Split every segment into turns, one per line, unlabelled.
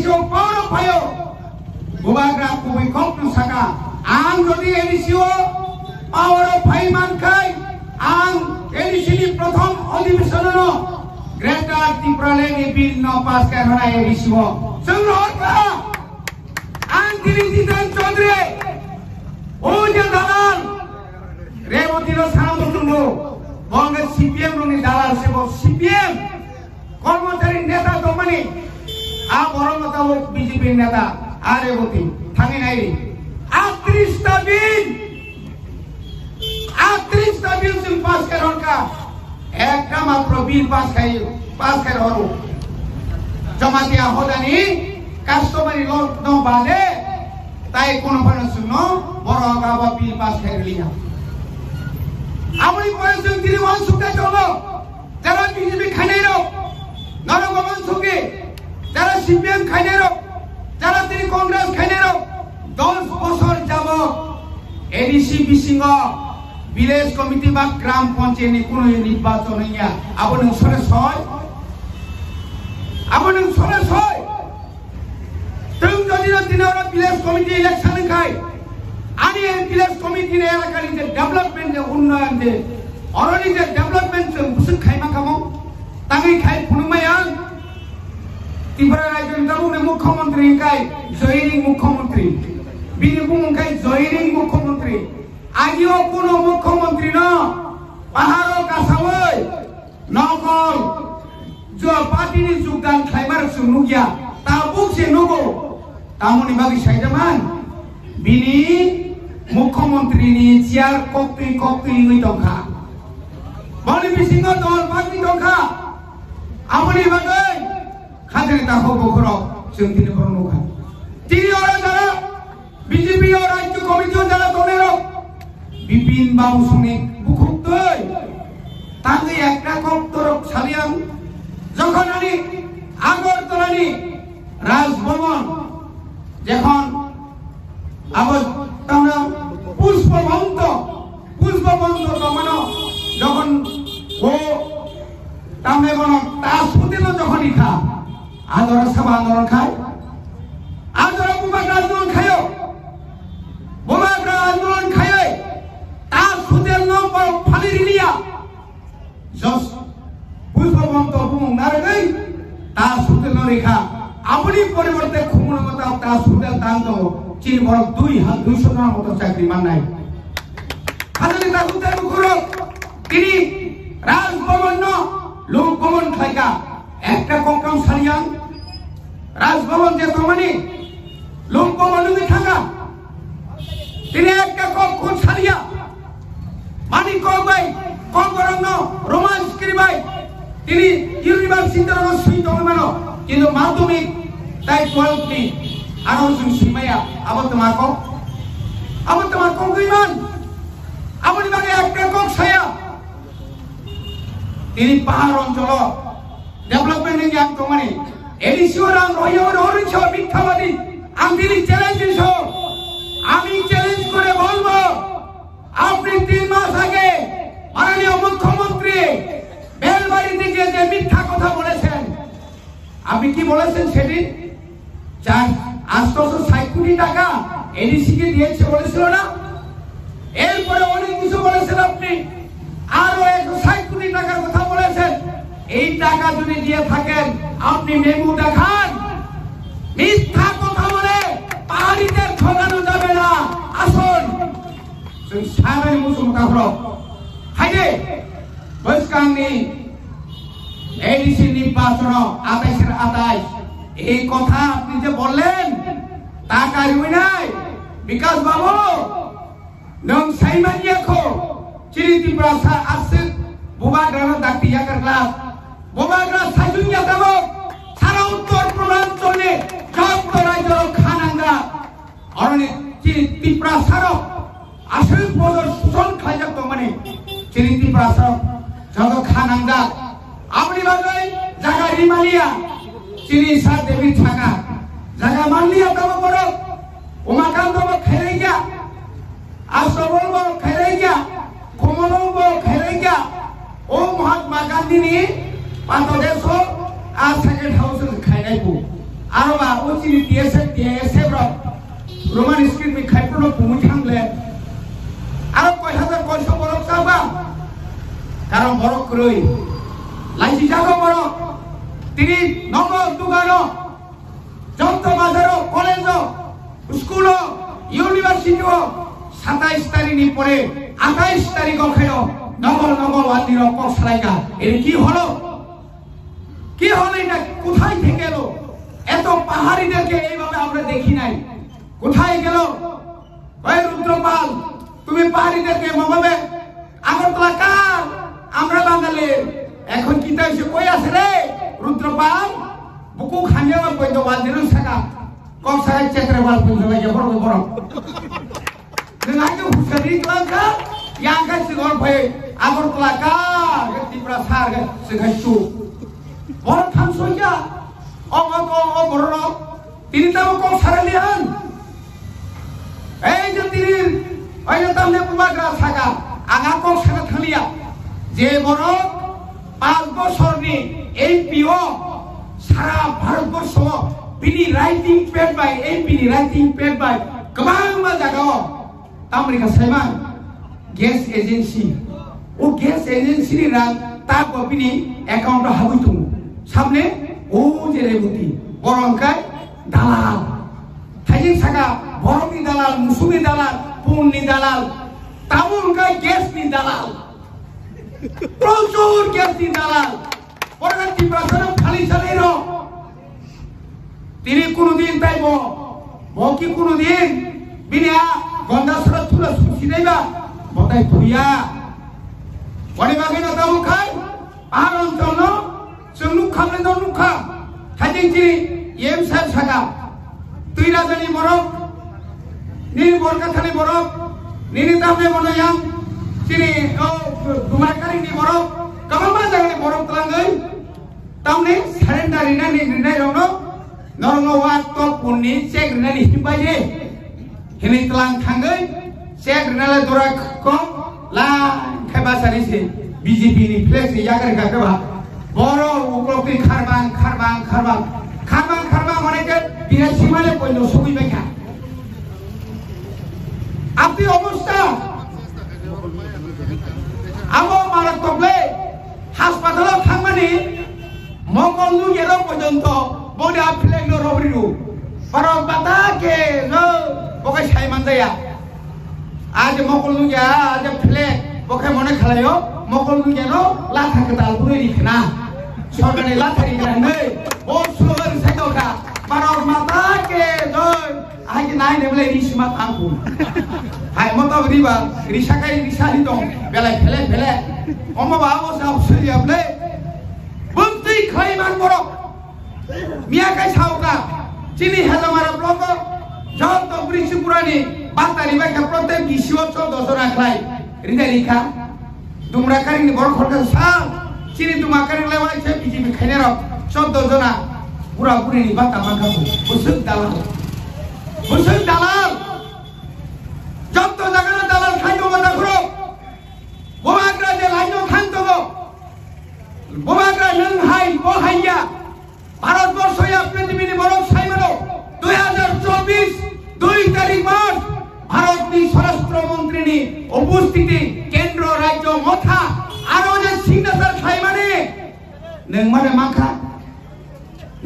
edisio poro payo bubagra kubi kopnu saka ang jodi edisio poro pai mankai ang edisini prothom अधिवेशननो greater त्रिपुराले bill न pass करना edisio संग्रहका ang Tirijitan Chaudhary o je dalal Rewati ro sanam tundu Bangla CPM ro ni dalal sebo CPM কর্মচারী নেতা দমনি আ বড় মতাবক BJP নেতা আরে গতি থাকি নাই 38টা বিল সিং পাস করার কা একটা মাত্র বিল পাস করার হলো জমাতিয়া হদানি কাস্টমারি লোক ন বালে তাই কোন ফানসুন বড় গাবা বিল পাস করিলিয়া আমনি পয়সা দিলি ওয়ান সুকা চলো যারা বিজেপি খানাইরো নরগমন সুকে যারা সিপিএম খাইনেরো যারা তিনি কংগ্রেস খাইনেরো 10 বছর যাব এডিসি বিসিং ভিলেজ কমিটি বা গ্রাম পঞ্চায়েত কোন নির্বাচন হইয়া আপনি সরে ছয় তুমি যদি দিনের ভিলেজ কমিটি ইলেকশন খাই আনি ভিলেজ কমিটি এলাকার যে ডেভেলপমেন্ট উন্নয়ন যে অরনি যে ডেভেলপমেন্ট বুঝে খাইমা খামো তাকে খাই ফুনুমায়ান ত্রিপুরা রাজ্যের দাবুনে মুখ্যমন্ত্রী কাই জয়রিং মুখ্যমন্ত্রী বিনিপুং কাই জয়রিং মুখ্যমন্ত্রী আগিও কোন মুখ্যমন্ত্রী ন পাহাড় কাসাওই নকল जो पार्टीनि যোগদান খাইবার সুনুগিয়া তা বুকছে নগো তামনি বাগি সাইজামান বিনি মুখ্যমন্ত্রীনি চেয়ার কক্তি হই দখা বলি বিসিং দল বাগি দখা আমনি বাগै খাজরি তা হবো খরক जों তিনি বরনখা তিনি ওরা যারা বিজেপি ও রাজ্য কমিটি যারা দলের বিপিন বাবু শুনে বুকুতই তাকে একটা কক্তরক ছালিয়াম যখন আমি আগরতলানি রাজভবন যখন আবার আমরা পুষ্পবন্ত দমন যখন ও তামে বন তাসপুতিল যখন ইখা আদর সভা আন্দোলন খায় আদর বুবাগ্রা আন্দোলন খায় বুবাগ্রা আন্দোলন খায় তাসপুতিল নম্বর ফালিরিলিয়া জস পুষ্পবন্ত বুম নারগৈ তাসপুতিল রেখা আপনি পরিবর্তে খুমুনগতা তাসপুতিল দান্ত চিন বড় 200 জনের মতো চাকরি মান নাই খালি তাসপুতিল মুখরক তিনি রাজভবন লোকভবন খাইকা একটা কক্রম সারিয়ান রাজভবন যে তোমানি লোকভবন থাকা তিনি একটা কক্ষ সারিয়া মানি কবাই কঙ্গরং রোমান্স করিবাই তিনি ইউনিভার্সিটির সুই দমানো কিন্তু মাধ্যমিক তাই 12 নি আরো সিমাইয়া আবার তোমার কইমান আপনি বাগে একটা কক ছায়া তিনি পাহাড় অঞ্চল ডেভেলপমেন্ট নিয়ে তোমানি এডিসিওরাম রয়র হরিছ মিথ্যাবাদী আমি চ্যালেঞ্জ করে বলবো আপনি 3 মাস আগে মাননীয় মুখ্যমন্ত্রী বেলবাড়ি থেকে যে মিথ্যা কথা বলেছেন আপনি কি বলেছেন সেদিন 860 কোটি টাকা এডিসি কে দিয়েছে বলেছিল না এরপরে অনেক কিছু বলেছেন আপনি আরো 160 কোটি টাকার কথা বলেছেন এই টাকা যদি দিয়ে থাকেন আপনি মেমু দেখান মিথ্যা কথা বলে পাহাড়িদের ঠকানো যাবে না আসুন সারাই মুসুম কাফরো হাইদে বৈস্কাংনি এডিসি নির্বাচন 28 এই কথা আপনি যে বললেন তা কারিবই নাই বিকাশ বাবু নং সাইমানিয়াখো চিরি ত্রিপুরা আসছে বুবাগ্রানো দাক্তিয়া করলাম বুবাগ্রা সাইজুনিয়া দেব সারা উত্তর পূর্বাঞ্চলে জয়পুর রাজ্যের খানাঙ্গা অরণ্য চিরি ত্রিপুরা সারক আসল পদর শোষণ খাইজাক মানে চিরি ত্রিপুরা সারক যত খানাঙ্গা আপনি বাগাই জায়গা রিমালিয়া চিরি সার দেবী থাকা জায়গা মানলিয়া দেব বড় উমাকান্ত খেলে গিয়া আসবল খেলে গিয়া কমলব খেলে গিয়া ও মহাত্মা গান্ধী নি 5 দেশ আর সেকেন্ড হাউস খাইনাইবো Aroma uji TSF Roman script mi khai prono pumuthang le aro koi hazar koiso borok saba karon borok kroi laisi jago borok tini nogo dugano jonto bazaro college school university 27 তারিখ ni pore 28 তারিখ okhero নগর ওয়াদির cock সারাইকা এর কি হলো এটা কোথায় থেকে এলো এত পাহাড়িদেরকে এইভাবে আমরা দেখি নাই কোথায় গেল ওই রুদ্রপাল তুমি পাহাড়িদেরকে মবাবে আগরতলা কার আমরা বাঙালি এখন কি তাই সে কই আছে রে রুদ্রপাল বুকু খানিয়া কইতো ওয়াদির সাকা কক সারাই চেত্রে বাল কইতো লাগে বড় Nengayo husari kelangka yang kan segor bae agor kelaka geti prasar ga segasu bor tham soja boro tini tamu kok saralian je tini oi tamne pumagra saga anga kok saga thalia je boro 5 বছর ni MPO sara bharatborso bini writing paid by MP ni writing paid by kebang ma jagao Amerika Selatan gas agency o gas agency ni rang ta ko pini account habu tu samne o je rebuti borongkai dalal thajin saga borong ni dalal musumi dalal pun ni dalal tabun kai gas ni dalal প্রচুর gas ni dalal পরবর্তী প্রশ্ন খালি চালিরো তিনি কোনদিন তাইবো কি কোনদিন বিনা গন্দাসরা তুলা সুসিনাইবা বতাই তুইয়া বড়ি বাগে না দাও খাই আর অঞ্চল চলু খামলে দাও নুখা খাইদিং চিনি এম সাহেব সাগা তুই রাজানি বরক নিনি বরকাথানি বরক নিনি দামে বনায়াম চিনি ও দুমাকারি নি বরক কামামা জাগানি বরক তলাঙ্গই তামনে সারেন্ডারি না নি রিনাই রনো নরঙ্গ ওয়াত তো পুনি check রিনানি হিবাইয়ে Hini telang tanggai, saya kenal orang kong lah kebasar ini BJP ini flex ya kerja kerja, boro ukropi karbang mereka dia simale pun nusui mereka. Api omusta, amo marak toble, hospital thangmani, mongol lu yelo pojonto, boda flex lo robriu, parang bata ke lo. Pokoknya saya manda ya. Aja mokol nuja, aja flek. Pokoknya mana khalayo, mokol nuja no, latha ketal pun ini kena. Soalnya ni latha ini kena nih. Oh slower saya tahu dah. Parau mata ke, doi. Aja naik ni boleh risi mat angku. Hai mata beriba, risa kaya risa hitong. Belek. Oma bawa sahab sedia boleh. Bukti klaiman borok. Mia kaya sauka. Cini hela marah blok. যত বৃষ্টি পুরানি বাতারি বাইকা প্রত্যেক কিশোর 14 রাখলাই রিদা লিখা তোমরা Carini বড় খরকা সাল চিনি তোমা কারি লাইছে বিজেপি খাইনার 14 জনা পুরা পুরিনি বাতা মাখাবো বুঝছ দালাল যত জায়গা দালাল খাইতো মাথা ঘুরো বোমাগ্রা যে লাইনো খানতো বোমাগ্রা নং হাই বো হাইয়া ভারতবর্ষে পৃথিবীর বড় সাইমানো 2024 2 তারিখ মাস ভারতের স্বরাষ্ট্রমন্ত্রী উপস্থিতি কেন্দ্র রাজ্য মথা আরো যে সিগনেচার খাই মানে নং মানে মাখা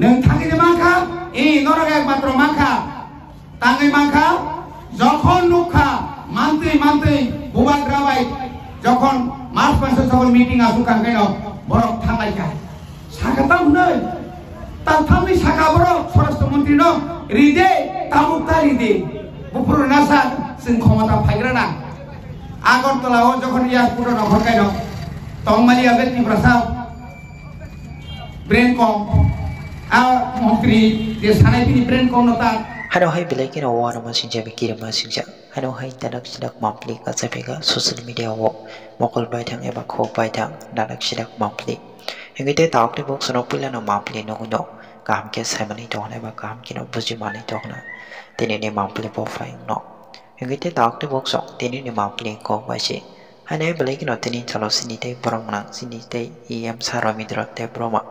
নং থাকি যে মাখা এই নরক একমাত্র মাখা তাঙ্গই মাখা যখন নুখা মান্ত্রী বুবান রাবাই যখন মার্চ মাসে যখন মিটিং আসুকান কেন বরফ থামাইকা সাকাতাম নয় তার থামি সাকা বরফ স্বরাষ্ট্রমন্ত্রী ন রিদে তামুকতা রিদে বুপুর নাসা जों ক্ষমতা ফাইগ্রানা আগরতলাও যখন এয়ারপোর্ট নখরকাই ন তংমালিয়া বেতি প্রসাদ ব্রেন কম আ মন্ত্রী যে সানাইপিনি brain com নতা
Hano hai bilai kira wana masinja mikira masinja. Hano hai tanak sidak mampli kasapega social media wo mokol baitang eba ko baitang nanak sidak mampli. Hingite taok ni bok sono pila no mampli no kuno kaham ke saimani to na eba kaham kino bujimani to na. Tini ni mampli po flying no. Hingite taok ni bok sok tini ni mampli ko baisi. Hano hai bilai kino tini chalo sinite borong nang sinite EM sarami drote broma.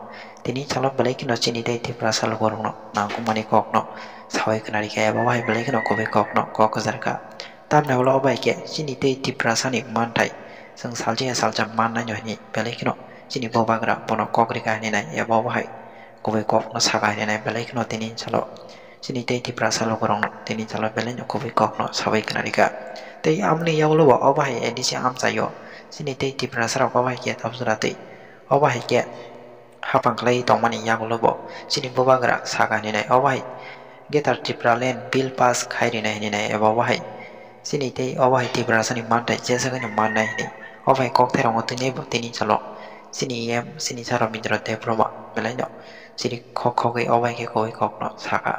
tini chalo belai kino chini dei tipra salo gorong na kumani kok no sawai kenari kaya bawai belai kino kobe kok no kok zarka tam na wala obai ke chini dei tipra sani mantai sang salji salja manna nyohni belai kino chini bobagra bono kok rika ni nai ya bawai kobe kok no sagai ni nai belai kino tini chalo chini dei tipra salo gorong no tini chalo belai no kobe kok no sawai kenari ka tei amni yawlo wa obai edisi am sayo chini dei tipra saro obai ke tapsurati obai ke hapang klai tongmani yagulo bo chini bobagra saga ni nai obai getar tipra len bill pass khairi nai ni nai eba obai chini tei obai tipra sani mantai jesa ga man nai ni obai kok therong tini bo tini chalo chini em chini charo mindro te proma belai no chini khok khok ge obai ke koi kok no saga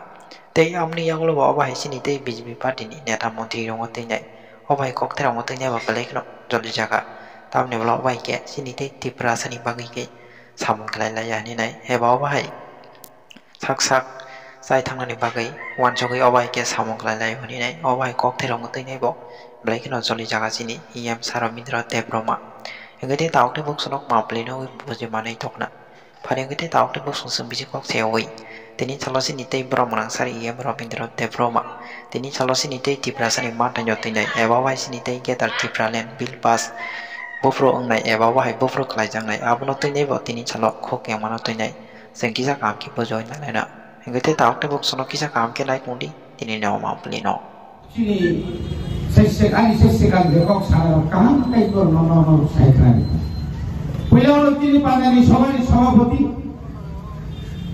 tei amni yagulo bo obai chini tei BJP party ni neta montri rong te nai obai kok therong te nai ba belai no joli jaga tamne blo obai ke chini tei tipra sani bagi ke samung kelai laya ni nai heba obai sak sak sai thangani bagai wan chogai obai ke samung kelai laya ni nai obai kok therong te nai bo blai kino joli jaga chini em saro mindra te broma engete taok te buk sonok ma pleno buji manai tokna phare engete taok te buk sung biji kok seoi tini chalo chini te broma sari em robindra te broma tini chalo chini te tipra sani mata nyote nai heba obai chini te getar tipra len bill pass bufro ngai eba wahai bufro klai jang nai abono tini bo tini chalo khok yang mano tini seng kisa kam ki bojoi na lena engete taok te buk sono kisa kam ke nai tundi tini no ma pli no
chini sese kan de kok sara kaham kai ko no sai kan puyo tini panani sobani sabapati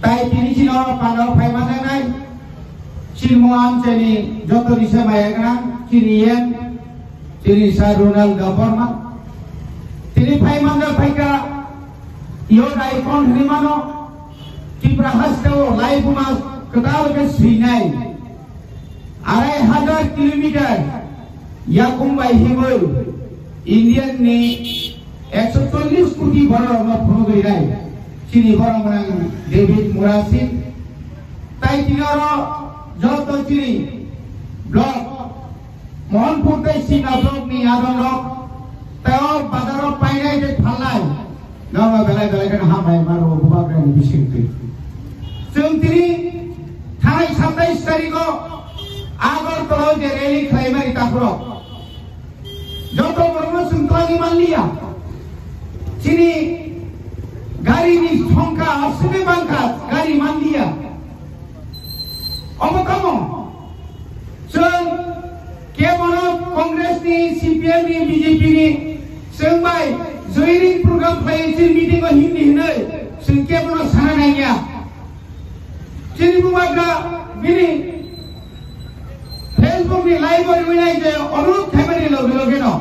tai tini chino panau phai mana nai chilmuan cheni joto dise mayakran chini yen chini sarunal government tini phai mandal phaika yo daikon hrimano tipra hasteo live mas kadal ke sinai 2,500 kilometer yakumbai himul indian ni 140 koti baro ma phono gairai chini baro manang david murasin tai tinaro joto chini block mohanpur tai sina block ni adon rock tao bazaro painai de phalai nama belai kan hamai maro bubagra ni bisingti chungtini thai 27 tariko agar tolo je rally khlaimari tapro joto bormo sungklagi malliya chini gari ni thongka asbe bangka gari malliya omokamo chung kemono congress ni cpm ni bjp ni sengbai joining program playing meeting of hindi hinai sengke bono sana nanya chini bumaga bini facebook ni live or winai je onut thamani loge no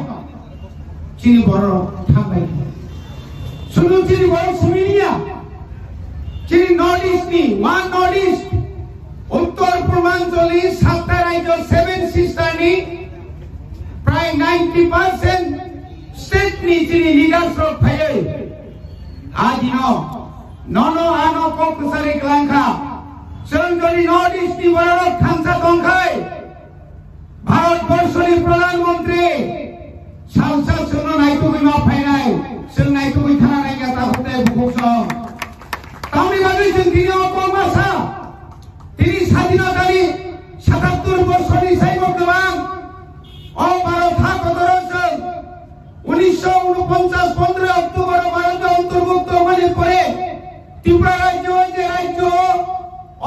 chini boro thambai sunu chini boro suminia chini north east ni one north east uttor purbanchali 7 rajyo 7 sister ni pray 90% state ni chini leaders ro phai ajino nono ano kokusari klangkha sengoli north east ni boro thamsa tongkhai ভারতবর্ষের প্রধানমন্ত্রী সংসদ শুনো নাইতো বিমা ফাইনাই song নাইতো বিথানা নাই কথা হতে বুকসং তাওনি বাগৈ जों দিনে অপমাসা তিনি স্বাধীনতানি 77 বছরনি সাইব গোবাং ও ভারত হাকদরসং 1949 15 অক্টোবর ভারত অন্তর্ভুক্ত হওয়ার পরে ত্রিপুরা রাজ্য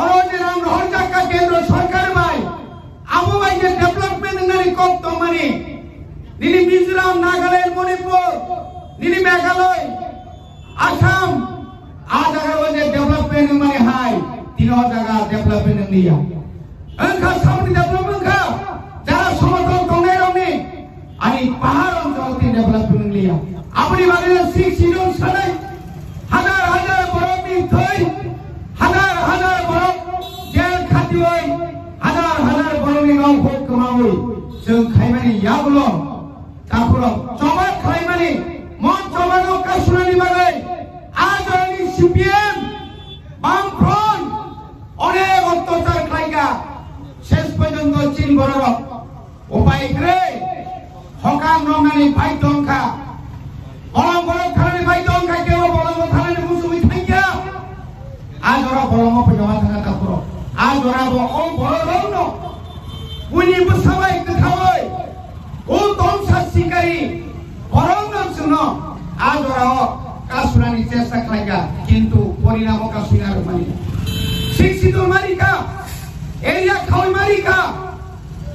অরজরাম হরজাকা কেন্দ্র সরকার ভাই Abu bayi development ngari kok tomani, nini Mizoram, Nagaland, Manipur, nini Meghalaya, Assam, ada kerja development ngari high, tino jaga development ngiya. Engkau sampai development engkau, jara somotong tongerong ni, ani paharon jauh development ngiya. Abu di bagian 6 zero sana, hadar borok ni toy, hadar borok jail khatiwai. Hadar borongni ngau khok kamawi जों खायमानि याबुलो तापुरो चमा खायमानि मन चमानो कासुनानि बागै आजनि CPM बामफ्रन अनेक अत्याचार खायगा शेष पर्यन्त चीन बरफ उपाय ग्रे हकाम रंगानि बायदंखा बलम बलम खानानि बायदंखा केव बलम खानानि मुसुबि थांगा kolongo penjawa tengah takuro adora bo om bolong no bunyi bersawai kethawai tom sasikari bolong no suno adora kasurani cesta kelaga kintu porinamo kasunar mani siksitur marika area khoi marika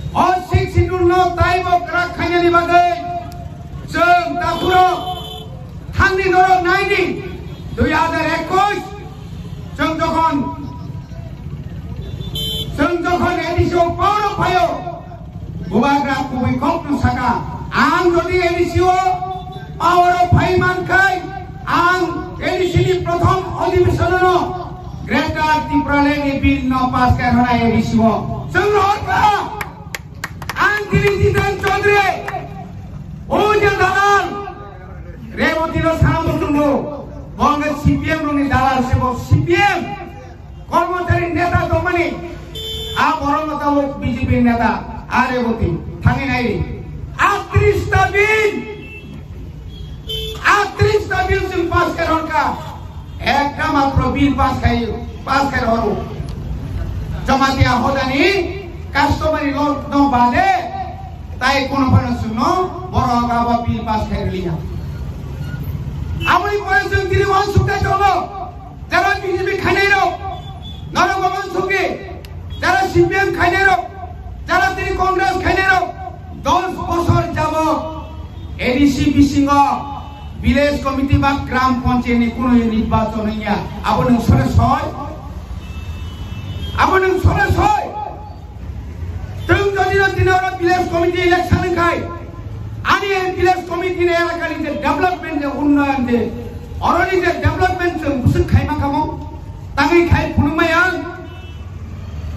और सिक्सिटुर no ताइबो क्राक खायनि बागै जों दाखुरो थांनि दर नाइनि 2021 जों जखन एडिसिओ power फायो बुबाग्रा कुबै कक्टु साका आं जदि एडिसिओ power phi मानखाय आं एडिसिनि प्रथम अधिवेशननो ग्रेटर त्रिपुरालेनि बिल न पास खायना एडिसिओ जों हरखा Angkiri Chandre, Oja Dalal, Revotino Sanamutundu, Bonga CPM Runi Dalal Sebo CPM, Kormotari Neta Domani, Aboromata BJP Neta, Arevoti, Tanginai, Actress Stabil Sim Pascaronka, Ekama Probil Pascaroru, Tomatia Hodani. Customary law no bale, tai kono panasuno, boroga babil pas kailia. Amuli panasung diri wan sukta jogo, jara BJP khanero, naro goman suke, jara CPM khanero, jara diri Congress khanero, 10 বছর jabo, ADC bisingo, village committee ba gram panchayat ni kono nirbachon hoya, abo nung sore soy. Tung jodino dinora village committee election khai ani village committee ne elakani je development je unnoyon je oroni je development je busuk khaima kamo tangi khai punumayang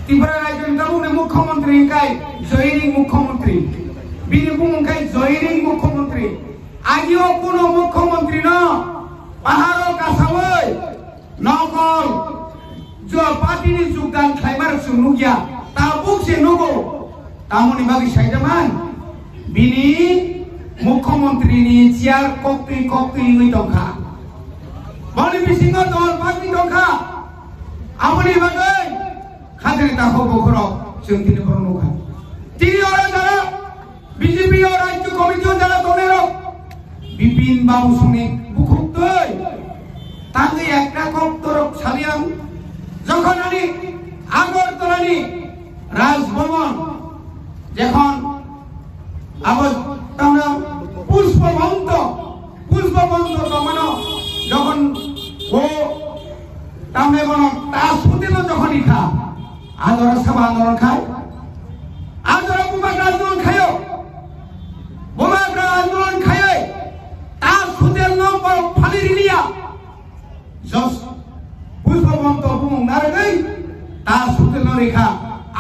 Tripura rajyon tabune mukhyamantri kai joining mukhyamantri binipung kai joining mukhyamantri agio kono mukhyamantri no paharo kasawai nokol jo party ni jugdan khaimar sumugya tabuk se nogo Tamoni bagi Saidaman, bini Mukhyamantri ni ciar kokti ngui dongkha. Bani bisingo dol bagi dongkha. Amoni bagai khadri ta hobo khoro जों tini bornokha. Tini ora jara BJP or Rajya Committee jara donero Bipin Babu Suni bukhutoi. Tangi ekta koktorok saliam যখন আমি আগরতলানি রাজভবন যখন আবার আমরা পুষ্পবন্ত দমন যখন ও তামনে বন তাসপুতিল যখন ইখা আদর সভা আন্দোলন খায় আদর বুবাগ্রা আন্দোলন খায় বুবাগ্রা আন্দোলন খায় তাসপুতিল নম্বর ফালি রিলিয়া জস পুষ্পবন্ত বুং নারগৈ তাসপুতিল রেখা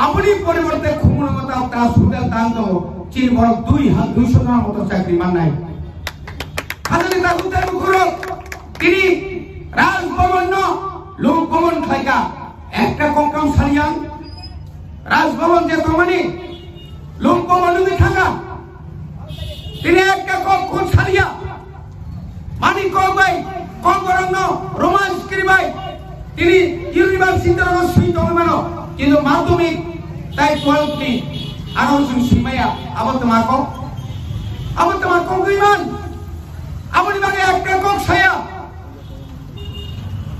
আপনি পরিবর্তে খুমনগতা তাসপুতিল দান্ত চির বড় 200 জনের মতো চাকরি মান নাই হাজারি তাসপুতিল মুখরক তিনি রাজভবন লোকভবন খাইকা একটা কংকাম সারিয়াং রাজভবন যে তমানি লোকভবন লুমি থাকা তিনি একটা কখন সারিয়া মানি কবাই কংগরং রোমান্স করিবাই তিনি ইউনিভার্সিটির রসুই দমানো কিন্তু মাধ্যমিক তাই 12 নি আরো जों সিমায়া আবার তোমার কইমান আপনি মানে একটা কক ছায়া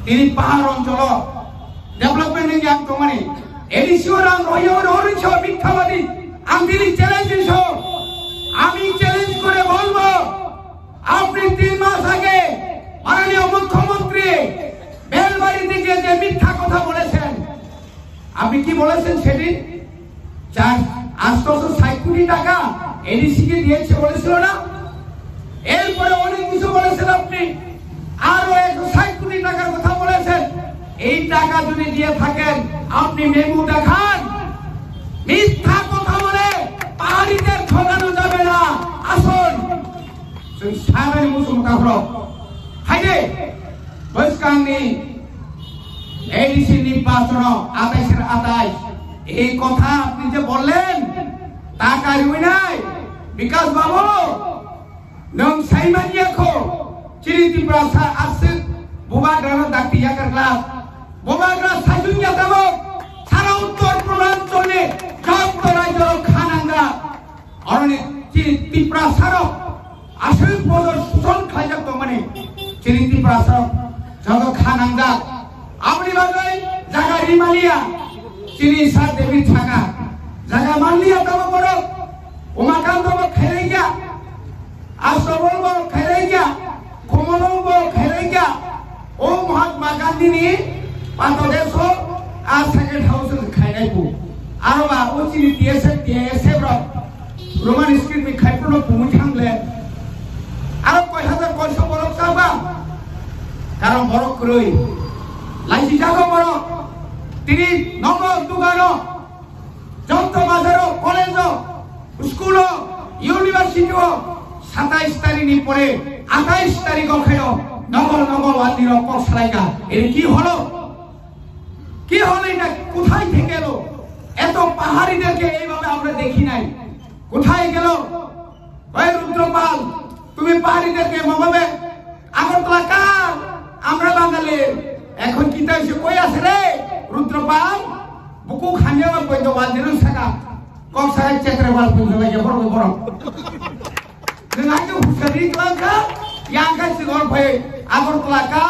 তিনি পাহাড় অঞ্চল ডেভেলপমেন্ট এর আম তোমানি এডিসিওর আম রয়র হরিছ মিথ্যাবাদী আমি তিনি চ্যালেঞ্জ আমি চ্যালেঞ্জ করে বলবো আপনি 3 মাস আগে মাননীয় মুখ্যমন্ত্রী বেলবাড়ি থেকে যে মিথ্যা কথা বলেছেন আপনি কি বলেছেন সেদিন 860 কোটি টাকা এডিসি কে দিয়েছে বলেছিল না এরপরে অনেক কিছু বলেছেন আপনি আরো 160 কোটি টাকার কথা বলেছেন এই টাকা যদি দিয়ে থাকেন আপনি মেমো দেখান মিথ্যা কথা বলে পাহাড়িদের ঠকানো যাবে না আসুন जों সারাই মুসলমান হলো হাইরে বৈস্কাংনি এডিসি নির্বাচন 28 এই কথা আপনি যে বললেন তা কারিবই নাই বিকাশ বাবু নং সাইমানিয়াখো চিরি ত্রিপুরা আসছে বুবাগ্রানো দাক্তিয়া কারলা বোমাগ্রা সাইজুঙ্গিয়া দেব সারা উত্তর পূর্বাঞ্চলে যত রাজ্য খানাঙ্গা অরণ্য ত্রিপুরা সারক আসল পদর শোষণ খাইজাত মানে চিনি ত্রিপুরা সারক যত খানাঙ্গা আমনি বাগাই জায়গা রিমালিয়া চিনি সার দেবী থাকা জায়গা মানলিয়া দেব বড় উমাকান্ত খেলে গিয়া আশ্রবল খেলে গিয়া কমল খেলে গিয়া ও মহাত্মা গান্ধী নি বাংলাদেশ আর সেকেন্ড হাউস খাইনাই বু আর বা ও চিনি টিএসএফ রোমান স্ক্রিপ্ট মি খাইপুনো পুমু থাংলে আর কয় হাজার কয়শো বড় চাবা কারণ বড় কই লাইসি জাগো বড় তিনি নগর দুগান যত বাজার কলেজ স্কুল ইউনিভার্সিটি 27 তারিখ পরে 28 তারিখ খাইল নগর নগর ওয়ান্দির কসালাইকা এর কি হলো এটা কোথায় থেকে এলো এত পাহাড়িদেরকে এইভাবে আমরা দেখি নাই কোথায় গেল ওই রুদ্রপাল তুমি পাহাড়িদেরকে ভাবে আগরতলা কার আমরা বাঙালি এখন কি তাই কই আছে রে রুদ্রপাল বুকু খানিয়া কইতো ওয়ান্দির সাকা কসালাই চেত্রে বাল কইতো লাগে বড় বড় nengahnya sering langka yang kan segor pay agor telaka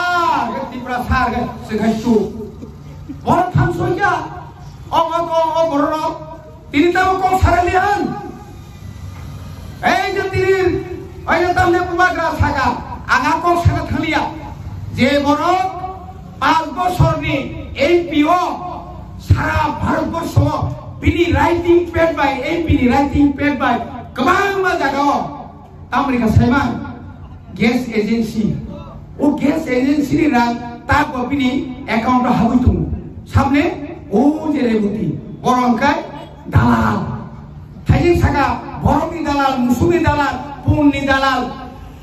di prasar kan segasu orang tansoya om borok tini tahu kau saralian jadi ayo tahu pemagra saga angak kau sangat halia je borok 5 বছর ni MPO Sara Bharatvarsha bini writing pad by MP writing pad by kemana jaga Amerika Selatan gas agency o gas agency ni ran tak bini account habu tu samne o jere buti borongkai dalal thajin saga borong ni dalal musumi dalal pun ni dalal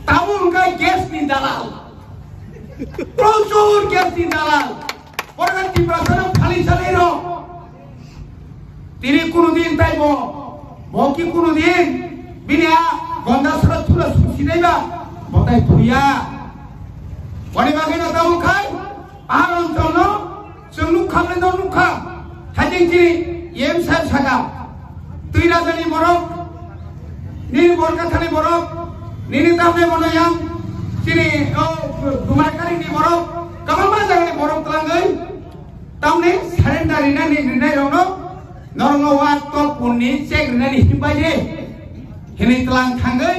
tabun kai gas ni dalal প্রচুর gas ni dalal পরবর্তী প্রশ্ন খালি চলে র তিনি কোনদিন তাইব বকি কোনদিন বিনা গন্ধাসরা তুলা সুসিনাইবা বতাই তুইয়া বড়ি বাগেনা দাও খাই আর অঞ্চল जोंनु खामले दं नुखा थाइजिं जिरि एम साहेब सागा तुइ राजानि बरफ निनि बरकाथानि बरफ निनि दामने बनायां जिरि दुमाकारिनि बरफ कमामा जागानि बरफ तलांगै तामने सारेन्डारि ना निग्रिनाय रनो नरंग वात तो पुनि चेग्रिनानि हिबाजे हिनि तलां थांगै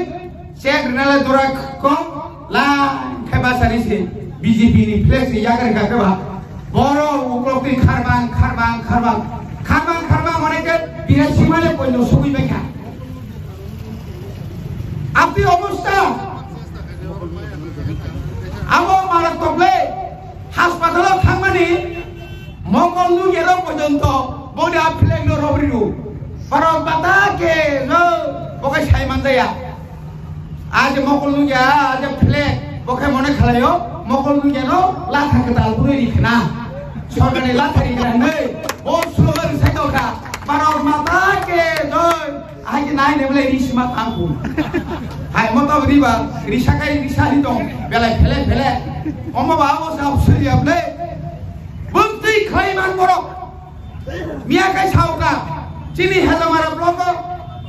चेग्रिनाला दरा कम ला खायबासारिसे बीजेपी नि फ्लेक्स यागारि गागबा বড় উপলব্ধি খারবাং অনেকে বিরাশি মানে পণ্য সবই বেখা আপনি অবস্থা আমার মারাত্মকলে হাসপাতালে থাকমানি মঙ্গল লুগের পর্যন্ত বডি আফলেক রবরিরু পারো বাতাকে নো বকে সাইমান দেয়া আজ মঙ্গল লুগিয়া আজ ফ্লেক বকে মনে খালায়ো মঙ্গল লুগিয়ানো লাথা কেতাল বুড়ি রিখনা সরকারি লাথারি গ্রানে ও স্লোগান সাইদোটা পারো মাতাকে নো আজ নাই নেবলে রিসিমা থাকু হাই মতো রিবা রিসাকাই রিসাহি দং বেলাই ফেলে অমা বাবো সাব সরিয়াবলে বুদ্ধি খাইমান বড় মিয়াকাই সাউকা চিনি হেজামারা ব্লক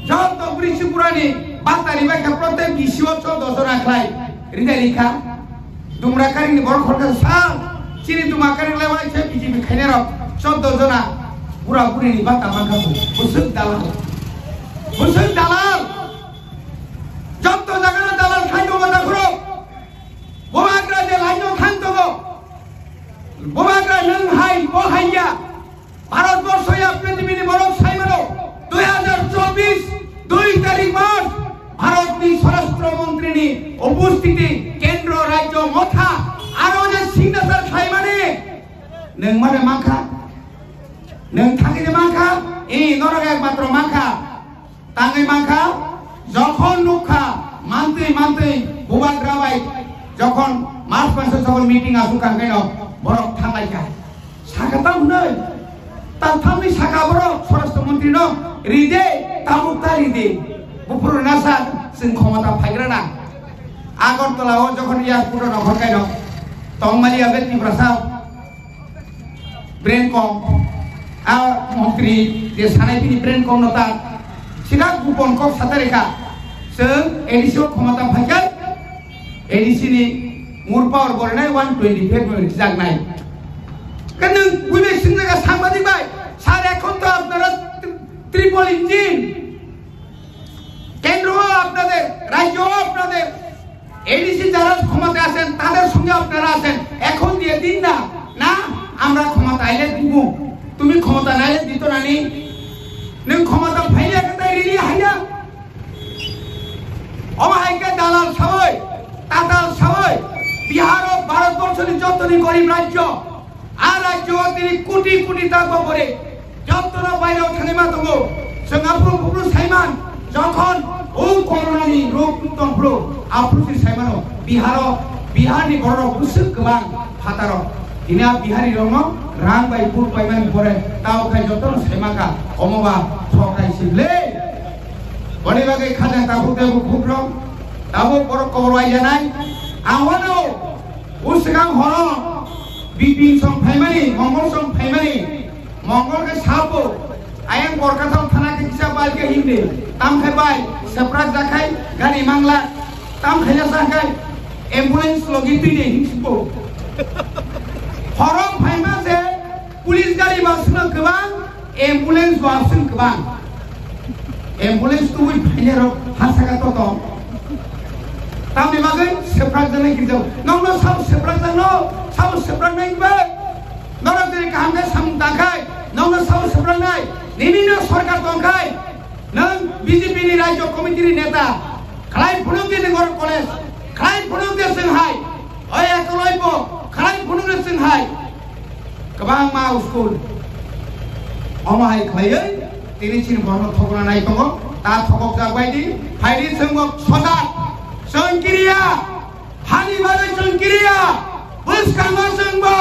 যত বৃষিপুরানি বাতারি বাইকা প্রত্যেক গিসিও 14 জন আখলাই রিদা লিখা দুমরাকারিনি বড় খরকা সাল চিনি দুমাকারি লেবাই সে বিজেপি খাইনার 14 জনা পুরা পুরিনি বাতা মানকাবু বুসুক দালাল যত জায়গা দালাল খাইনো বাতা করো বোমাগ্রা যে লাইনো খান্তগো বোমাগ্রা নং হাই বহাইয়া ভারতবর্ষে পৃথিবীর বড় সাইমানো 2024 2 তারিখ মার্চ ভারতনি স্বরাষ্ট্রমন্ত্রীনি উপস্থিতি কেন্দ্র রাজ্য মথা আরো যে সিগনেচার খাইমানে নং মানে মাখা নং থাকি যে মাখা এই নরক একমাত্র মাখা তাঙ্গই মাখা যখন নুখা মানতে বোমাগ্রা বাই যখন মার্চ মাসে যখন মিটিং আসুকান কেন বরফ থামাইকা সাকাতাম নই তামনি সাকা বরফ স্বরাষ্ট্রমন্ত্রী ন রিদে তামুকতা রিদে বুপুর নাসা जों ক্ষমতা ফাইগ্রানা আগরতলাও যখন এয়ারপোর্টে নখরকাই তংমালিয়া বেতি প্রসাদ ব্রেন কম মন্ত্রী যে সানাইপিনি ব্রেন কম নতা সিধা গুপন কক সাথে রেখা जों एडिसिव क्षमता फाइखाय एडिसिनि मुर पावर बरनाय 125 मिनिट जागनाय কেন বুঝে সিনজাga সাংবাদিক ভাই স্যার এখন তো আপনারা ট্রিপল ইঞ্জিন কেন্দ্র আপনাদের রাজ্য আপনাদের এডিসি যারা ক্ষমতা আছেন তাদের সঙ্গে আপনারা আছেন এখন দিয়ে দিন না না আমরা ক্ষমতা আইলে দিব তুমি ক্ষমতা নাইলে দিত না নি নং ক্ষমতা ফাইলে কোথায় রিলি হাইয়া অমাহাইকে দালাল সবাই তাতাল সবাই বিহার ও ভারতবর্ষের যতনি গরিব রাজ্য আর রাজ্য তিনি কোটি কোটি টাকা করে যতনা বাইরেও থানেমা দङ जोंहाबो बुब्रु साइमान যখন ও করোনানি রোগ তন্ত্র আফ্রুসি সাইমানো বিহারনি গরো বুসুক গোबां ফাতার ইনা বিহারি রং রাং বাই পুর পাইমান পরে তাও খাই যতন সাইমাকা অমবা ঠকাইছিলে বনে বাগে খাজা তাবুতে খুবর তাবো বড় কবর আইজানাই আওয়ানো উসগাং হর বিপিন সং ফাইমানি মঙ্গল সং ফাইমানি মঙ্গল কে সাপো आयं बरकाताव थाना के किसा बालके हिंदे ताम खाइबाय सेप्राक जाखाय गानि मांगला ताम खाइला जाखाय एम्बुलेंस लगी पिने हिंसपो हरम फाइमा जे पुलिस गाड़ी बासनो गोबां एम्बुलेंस बासनो गोबां एम्बुलेंस तो बै फाइने र हासागा तो ताम बेमागै सेप्राक जानाय किजौ नंनो साव सेप्राक जानो साव सेप्राक नायबा नरा जेरै कामगे साम दाखाय नंनो साव सेप्राक नाय निमिनो सरकार दंखाय नों बीजेपी नि राज्य कमिटि नि नेता खालाय फुनुंगे नगर कलेज खालाय फुनुंगे जोंहाय ओय एकलयब खालाय फुनुंगे जोंहाय गोबां मा स्कुल अमाहाय खालायै तिनि चिन बरनो थगना नाय दङ ता थगक जाबायदि फाइदि जोंबो सदा जोंकिरिया हानि बारै जोंकिरिया बुसखाङो जोंबो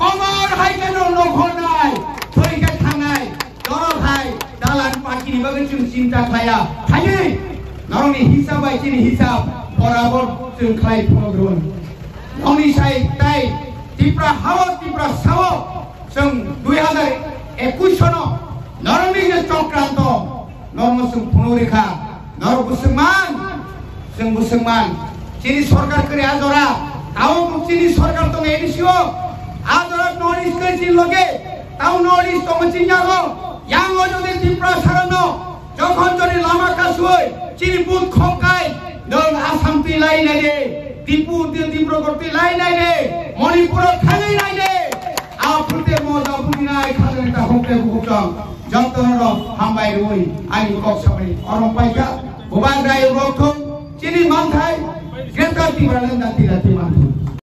कमर हायकेनो नखरनाय फैगे थांनाय नरहाय दालान पार्टी बागै जों चिन्ता खाया थायो नरनि हिसाब बायदिनि हिसाब बराबर जों खाय फग्रुन नरनि साय ताय तिप्रा हाव तिप्रा साव जों 2021 सन नरनि जे चक्रान्त नरम जों पुनरेखा नर बुसुमान चिनि सरकार करे आजरा ताव चिनि सरकार दङ एडिसिओ आजरा नर्थ इस्ट के लगे ताव नर्थ इस्ट दङ चिन्यागो yang ojo de tipra sarano jokhon jodi lama kasoi chini put khongkai dong asam ti lai nai de tipu ti tipro korti lai nai de manipur khangai nai de apute moja putinai khagen ta hokte bukong jantonro hambai roi ani kok sabai orom paika boban rai rokhong chini manthai greta ti balan da ti manthai